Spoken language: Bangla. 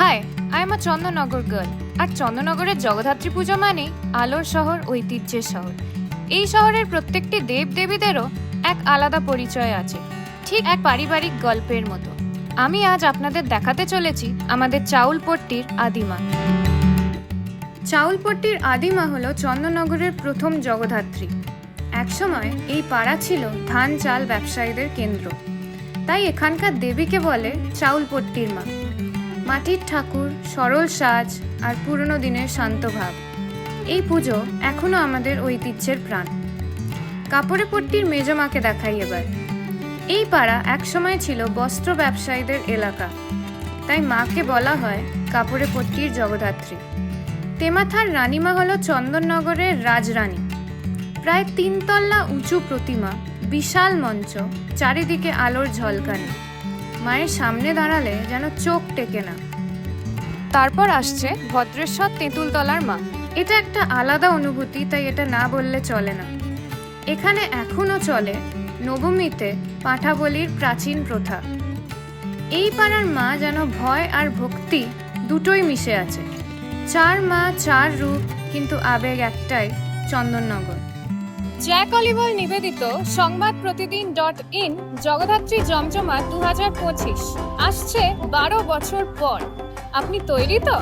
High, I am a Chandannagar girl. আর চন্দননগরের জগদ্ধাত্রী পুজো মানেই আলোর শহর, ঐতিহ্যের শহর। এই শহরের প্রত্যেকটি দেব দেবীদেরও এক আলাদা পরিচয় আছে, ঠিক এক পারিবারিক গল্পের মতো। আমি আজ আপনাদের দেখাতে চলেছি আমাদের চাউলপট্টির আদিমা। চাউলপট্টির আদিমা হলো চন্দননগরের প্রথম জগদ্ধাত্রী। একসময় এই পাড়া ছিল ধান চাল ব্যবসায়ীদের কেন্দ্র, তাই এখানকার দেবীকে বলে চাউলপট্টির মা। মাটির ঠাকুর, সরল সাজ আর পুরনো দিনের শান্ত ভাব, এই পুজো এখনো আমাদের ঐতিহ্যের প্রাণ। কাপড়ে পট্টির মেজ মাকে দেখাই এবার। এই পাড়া একসময় ছিল বস্ত্র ব্যবসায়ীদের এলাকা, তাই মাকে বলা হয় কাপড়ে পট্টির জগদ্ধাত্রী। তেমাথার রানীমা হলো চন্দননগরের রাজরানী। প্রায় 3 তলা উঁচু প্রতিমা, বিশাল মঞ্চ, চারিদিকে আলোর ঝলকানি। মায়ের সামনে দাঁড়ালে যেন চোখ টেকে না। তারপর আসছে ভদ্রেশ্বর তেঁতুলতলার মা। এটা একটা আলাদা অনুভূতি, তাই এটা না বললে চলে না। এখানে এখনো চলে নবমীতে পাঁঠা বলির প্রাচীন প্রথা। এই পাড়ার মা যেন ভয় আর ভক্তি দুটোই মিশে আছে। 4 মা 4 রূপ, কিন্তু আবেগ একটাই, চন্দননগর। জ্যাক অলিভার নিবেদিত সংবাদ প্রতিদিন.in জগদ্ধাত্রী জমজমা 2025 আসছে 12 বছর পর। আপনি তৈরি তো?